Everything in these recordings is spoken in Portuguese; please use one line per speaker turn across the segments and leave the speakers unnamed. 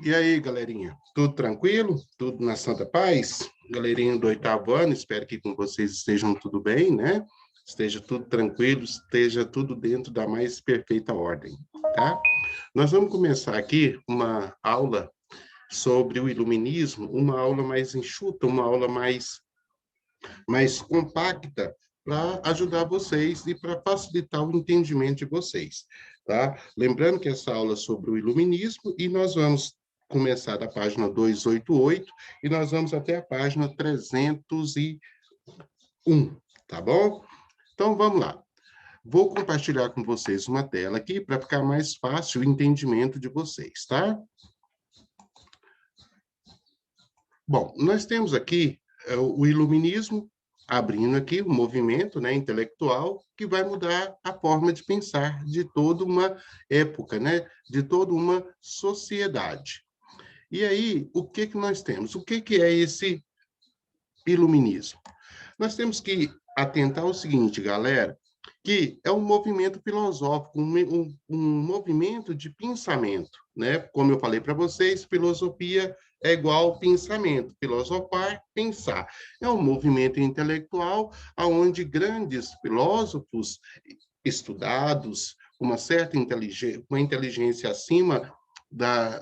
E aí, galerinha? Tudo tranquilo? Tudo na santa paz? Galerinha do 8º ano, espero que com vocês estejam tudo bem, né? Esteja tudo tranquilo, esteja tudo dentro da mais perfeita ordem, tá? Nós vamos começar aqui uma aula sobre o iluminismo, uma aula mais enxuta, uma aula mais compacta, para ajudar vocês e para facilitar o entendimento de vocês, tá? Lembrando que essa aula é sobre o iluminismo e nós vamos começar da página 288 e nós vamos até a página 301, tá bom? Então, vamos lá. Vou compartilhar com vocês uma tela aqui para ficar mais fácil o entendimento de vocês, tá? Bom, nós temos aqui o iluminismo, abrindo aqui um movimento, né, intelectual que vai mudar a forma de pensar de toda uma época, né, de toda uma sociedade. E aí, o que que nós temos? O que que é esse iluminismo? Nós temos que atentar ao seguinte, galera, que é um movimento filosófico, um movimento de pensamento, né? Como eu falei para vocês, filosofia é igual pensamento, filosofar, pensar. É um movimento intelectual onde grandes filósofos estudados, uma certa inteligência, uma inteligência acima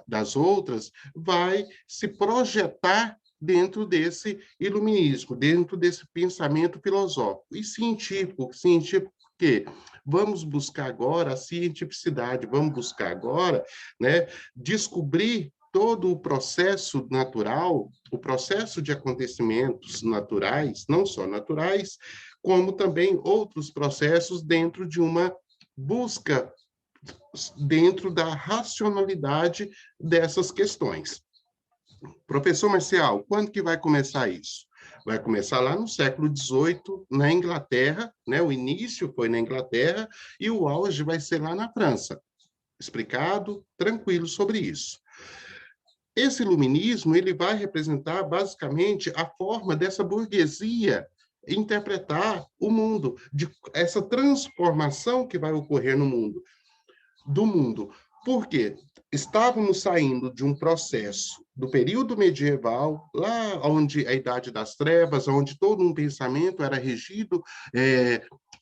das outras, vai se projetar dentro desse iluminismo, dentro desse pensamento filosófico e científico. Científico que vamos buscar agora a cientificidade, vamos buscar agora, né, descobrir todo o processo natural, o processo de acontecimentos naturais, não só naturais, como também outros processos dentro de uma busca dentro da racionalidade dessas questões. Professor Marcial, quando que vai começar isso? Vai começar lá no século XVIII, na Inglaterra, né? O início foi na Inglaterra e o auge vai ser lá na França. Explicado, tranquilo sobre isso. Esse iluminismo, ele vai representar basicamente a forma dessa burguesia interpretar o mundo, de essa transformação que vai ocorrer no mundo, do mundo. Por quê? Estávamos saindo de um processo do período medieval, lá onde a Idade das Trevas, onde todo um pensamento era regido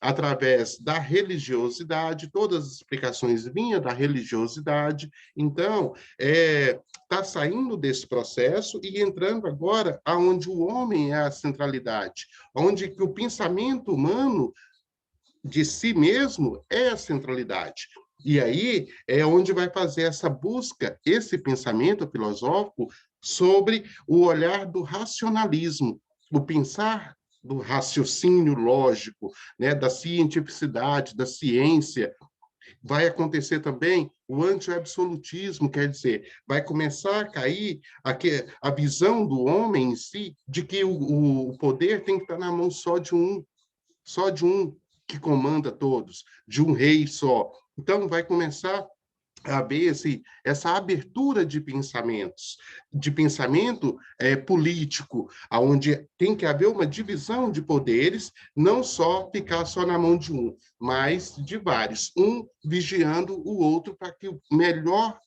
através da religiosidade, todas as explicações vinham da religiosidade. Então, está saindo desse processo e entrando agora aonde o homem é a centralidade, onde que o pensamento humano de si mesmo é a centralidade. E aí é onde vai fazer essa busca, esse pensamento filosófico sobre o olhar do racionalismo, o pensar do raciocínio lógico, né, da cientificidade, da ciência. Vai acontecer também o anti-absolutismo, quer dizer, vai começar a cair a visão do homem em si de que o poder tem que estar na mão só de um que comanda todos, de um rei só. Então, vai começar a haver essa abertura de pensamentos, de pensamento político, onde tem que haver uma divisão de poderes, não só ficar só na mão de um, mas de vários, um vigiando o outro para que melhore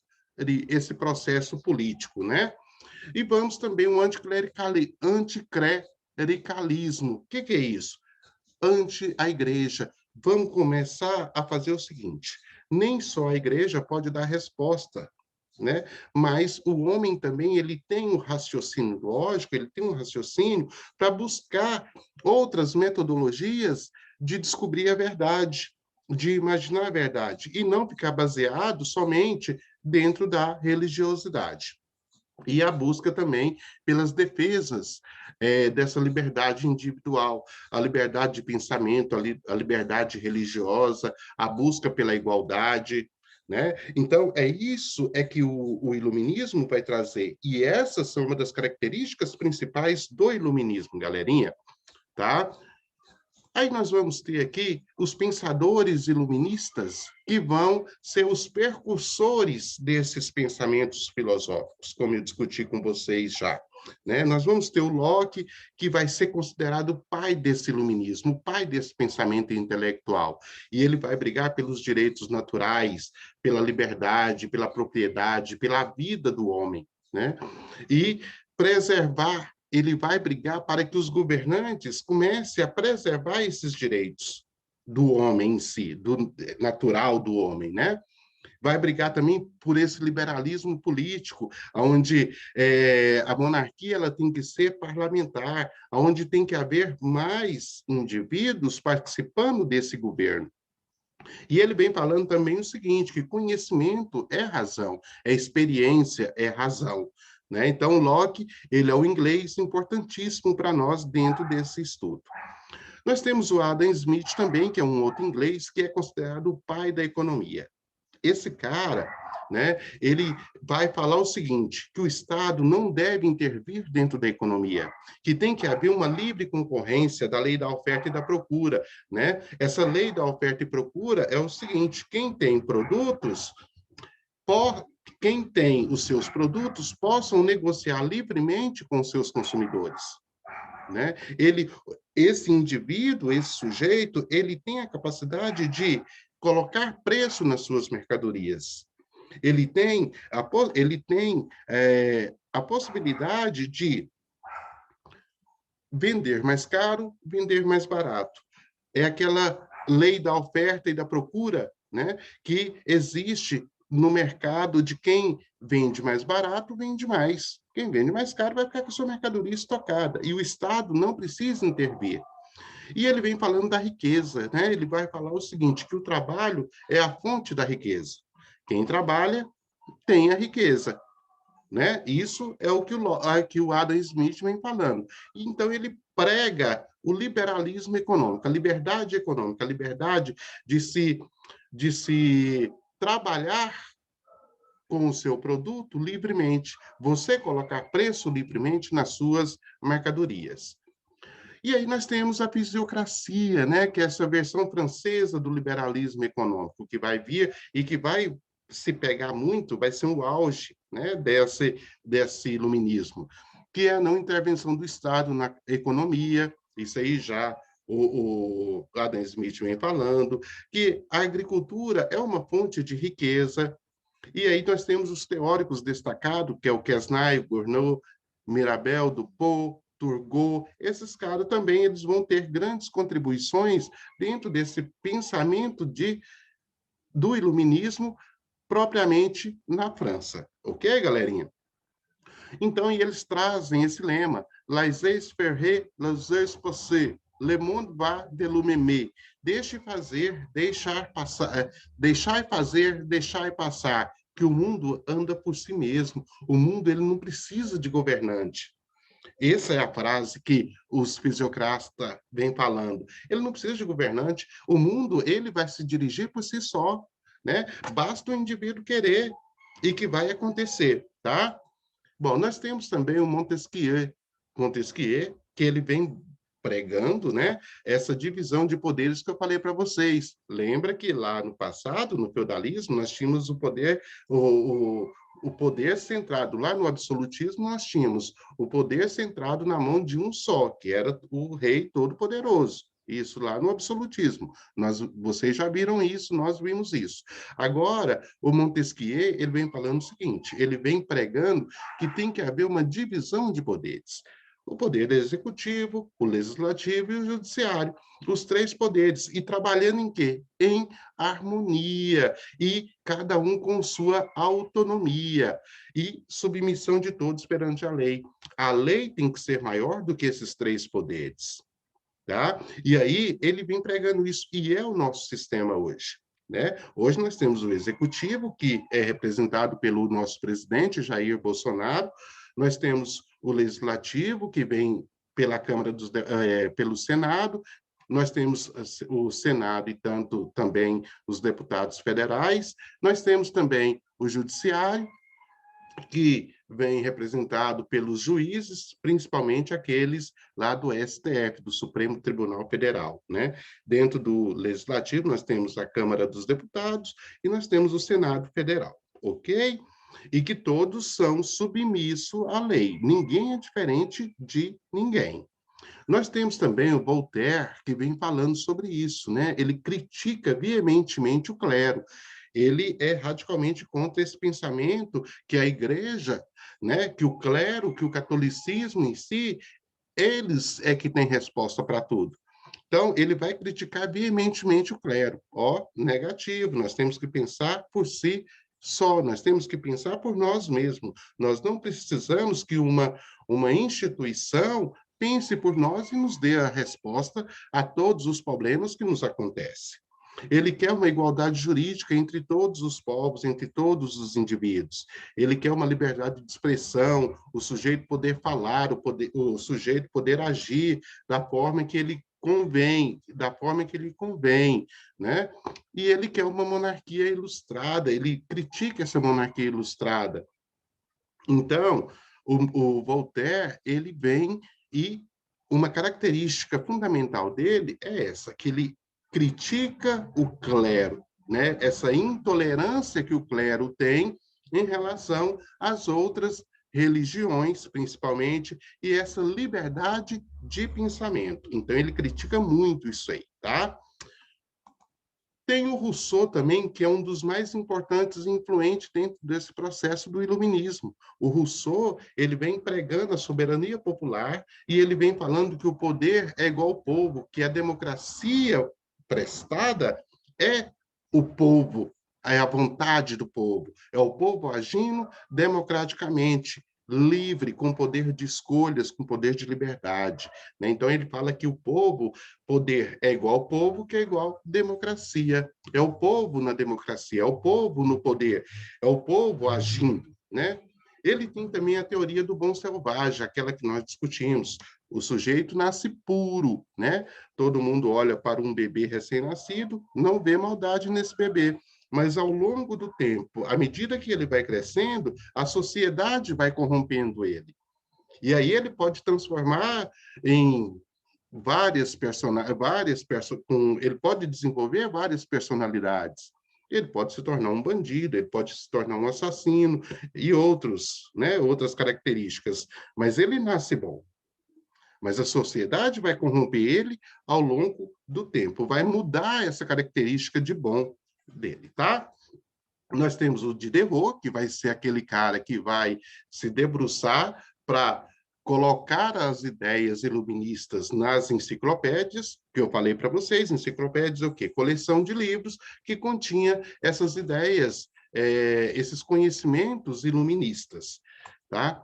esse processo político, né? E vamos também um anticlericalismo. O que é isso? Ante a igreja. Vamos começar a fazer o seguinte: nem só a igreja pode dar resposta, né? Mas o homem também ele tem um raciocínio lógico, ele tem um raciocínio para buscar outras metodologias de descobrir a verdade, de imaginar a verdade, e não ficar baseado somente dentro da religiosidade. E a busca também pelas defesas dessa liberdade individual, a liberdade de pensamento, a liberdade religiosa, a busca pela igualdade, né? Então, isso que o iluminismo vai trazer. E essas são uma das características principais do iluminismo, galerinha, tá? Aí nós vamos ter aqui os pensadores iluministas que vão ser os percursores desses pensamentos filosóficos, como eu discuti com vocês já. né? Nós vamos ter o Locke, que vai ser considerado o pai desse iluminismo, o pai desse pensamento intelectual. E ele vai brigar pelos direitos naturais, pela liberdade, pela propriedade, pela vida do homem, né? E preservar, ele vai brigar para que os governantes comecem a preservar esses direitos do homem em si, do natural do homem, né? Vai brigar também por esse liberalismo político, onde a monarquia ela tem que ser parlamentar, onde tem que haver mais indivíduos participando desse governo. E ele vem falando também o seguinte, que conhecimento é razão, é experiência, é razão. Né? Então, Locke, ele é o inglês importantíssimo para nós dentro desse estudo. Nós temos o Adam Smith também, que é um outro inglês, que é considerado o pai da economia. Esse cara, né, ele vai falar o seguinte, que o Estado não deve intervir dentro da economia, que tem que haver uma livre concorrência da lei da oferta e da procura, né? Essa lei da oferta e procura é o seguinte, quem tem produtos, quem tem os seus produtos, possam negociar livremente com os seus consumidores. Né? Esse indivíduo, esse sujeito, ele tem a capacidade de colocar preço nas suas mercadorias. Ele tem a possibilidade de vender mais caro, vender mais barato. É aquela lei da oferta e da procura, né, que existe no mercado de quem vende mais barato, vende mais. Quem vende mais caro vai ficar com a sua mercadoria estocada. E o Estado não precisa intervir. E ele vem falando da riqueza, né? Ele vai falar o seguinte, que o trabalho é a fonte da riqueza. Quem trabalha tem a riqueza. Né? Isso é o que o Adam Smith vem falando. Então, ele prega o liberalismo econômico, a liberdade econômica, a liberdade de se trabalhar com o seu produto livremente, você colocar preço livremente nas suas mercadorias. E aí nós temos a fisiocracia, né, que é essa versão francesa do liberalismo econômico, que vai vir e que vai se pegar muito, vai ser o auge, né, desse iluminismo, que é a não intervenção do Estado na economia, isso aí já o Adam Smith vem falando, que a agricultura é uma fonte de riqueza, e aí nós temos os teóricos destacados, que é o Quesnay, Gournot, Mirabel, Dupont, Turgot, esses caras também eles vão ter grandes contribuições dentro desse pensamento do iluminismo propriamente na França. Ok, galerinha? Então, eles trazem esse lema, laissez faire, laissez passer, le monde va de l'humain. Deixe fazer, deixar passar, deixar fazer, deixar passar, que o mundo anda por si mesmo. O mundo ele não precisa de governante. Essa é a frase que os fisiocratas vêm falando. Ele não precisa de governante. O mundo ele vai se dirigir por si só, né? Basta o indivíduo querer e que vai acontecer, tá? Bom, nós temos também o Montesquieu, que ele vem pregando, né, essa divisão de poderes que eu falei para vocês. Lembra que lá no passado, no feudalismo, nós tínhamos o poder centrado, lá no absolutismo nós tínhamos o poder centrado na mão de um só, que era o rei todo-poderoso. Isso lá no absolutismo. Vocês já viram isso, nós vimos isso. Agora, o Montesquieu, ele vem falando o seguinte, ele vem pregando que tem que haver uma divisão de poderes. O poder executivo, o legislativo e o judiciário. Os três poderes. E trabalhando em quê? Em harmonia. E cada um com sua autonomia. E submissão de todos perante a lei. A lei tem que ser maior do que esses três poderes. Tá? E aí ele vem pregando isso, e é o nosso sistema hoje. Né? Hoje nós temos o executivo, que é representado pelo nosso presidente, Jair Bolsonaro, nós temos o legislativo, que vem pela pelo Senado, nós temos o Senado e também os deputados federais, nós temos também o judiciário, que vem representado pelos juízes, principalmente aqueles lá do STF, do Supremo Tribunal Federal, né? Dentro do Legislativo, nós temos a Câmara dos Deputados e nós temos o Senado Federal, ok? e que todos são submissos à lei. Ninguém é diferente de ninguém. Nós temos também o Voltaire, que vem falando sobre isso, né? Ele critica veementemente o clero. Ele é radicalmente contra esse pensamento que a igreja, né, que o clero, que o catolicismo em si, eles é que têm resposta para tudo. Então, ele vai criticar veementemente o clero. Ó, negativo, nós temos que pensar por si só, nós temos que pensar por nós mesmos. Nós não precisamos que uma instituição pense por nós e nos dê a resposta a todos os problemas que nos acontecem. Ele quer uma igualdade jurídica entre todos os povos, entre todos os indivíduos. Ele quer uma liberdade de expressão, o sujeito poder falar, o sujeito poder agir da forma que ele convém, da forma que lhe convém, né? E ele quer uma monarquia ilustrada, ele critica essa monarquia ilustrada. Então, o Voltaire, ele vem e uma característica fundamental dele é essa, que ele critica o clero, né? Essa intolerância que o clero tem em relação às outras religiões, principalmente, e essa liberdade de pensamento. Então, ele critica muito isso aí, tá? Tem o Rousseau também, que é um dos mais importantes e influentes dentro desse processo do iluminismo. O Rousseau, ele vem pregando a soberania popular e ele vem falando que o poder é igual ao povo, que a democracia prestada é o povo, é a vontade do povo, é o povo agindo democraticamente, livre, com poder de escolhas, com poder de liberdade, né? Então, ele fala que o poder é igual ao povo, que é igual democracia. É o povo na democracia, é o povo no poder, é o povo agindo, né? Ele tem também a teoria do bom selvagem, aquela que nós discutimos. O sujeito nasce puro, né? Todo mundo olha para um bebê recém-nascido, não vê maldade nesse bebê. Mas ao longo do tempo, à medida que ele vai crescendo, a sociedade vai corrompendo ele. E aí ele pode transformar em ele pode desenvolver várias personalidades. Ele pode se tornar um bandido, ele pode se tornar um assassino e outros, né, outras características. Mas ele nasce bom. Mas a sociedade vai corromper ele ao longo do tempo, vai mudar essa característica de bom dele, tá? Nós temos o Diderot, que vai ser aquele cara que vai se debruçar para colocar as ideias iluministas nas enciclopédias, que eu falei para vocês, enciclopédias é o quê? Coleção de livros que continha essas ideias, esses conhecimentos iluministas, tá?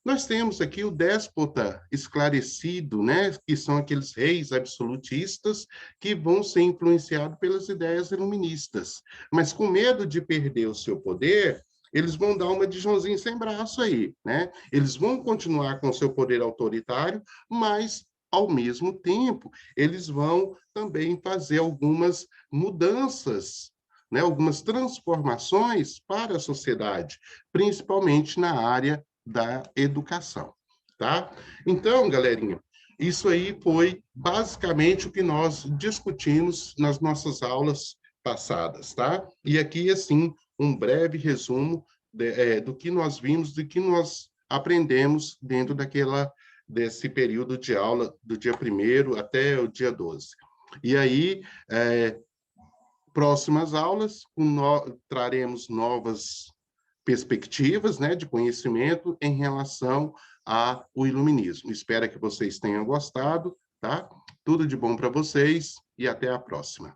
Nós temos aqui o déspota esclarecido, né, que são aqueles reis absolutistas que vão ser influenciados pelas ideias iluministas. Mas com medo de perder o seu poder, eles vão dar uma de Joãozinho sem braço aí, né? Eles vão continuar com o seu poder autoritário, mas ao mesmo tempo, eles vão também fazer algumas mudanças, né, algumas transformações para a sociedade, principalmente na área da educação, tá? Então, galerinha, isso aí foi basicamente o que nós discutimos nas nossas aulas passadas, tá? E aqui, assim, um breve resumo do que nós vimos, do que nós aprendemos dentro desse período de aula, do dia 1º até o dia 12. E aí, próximas aulas, traremos novas perspectivas, né, de conhecimento em relação ao iluminismo. Espero que vocês tenham gostado, tá? Tudo de bom para vocês e até a próxima.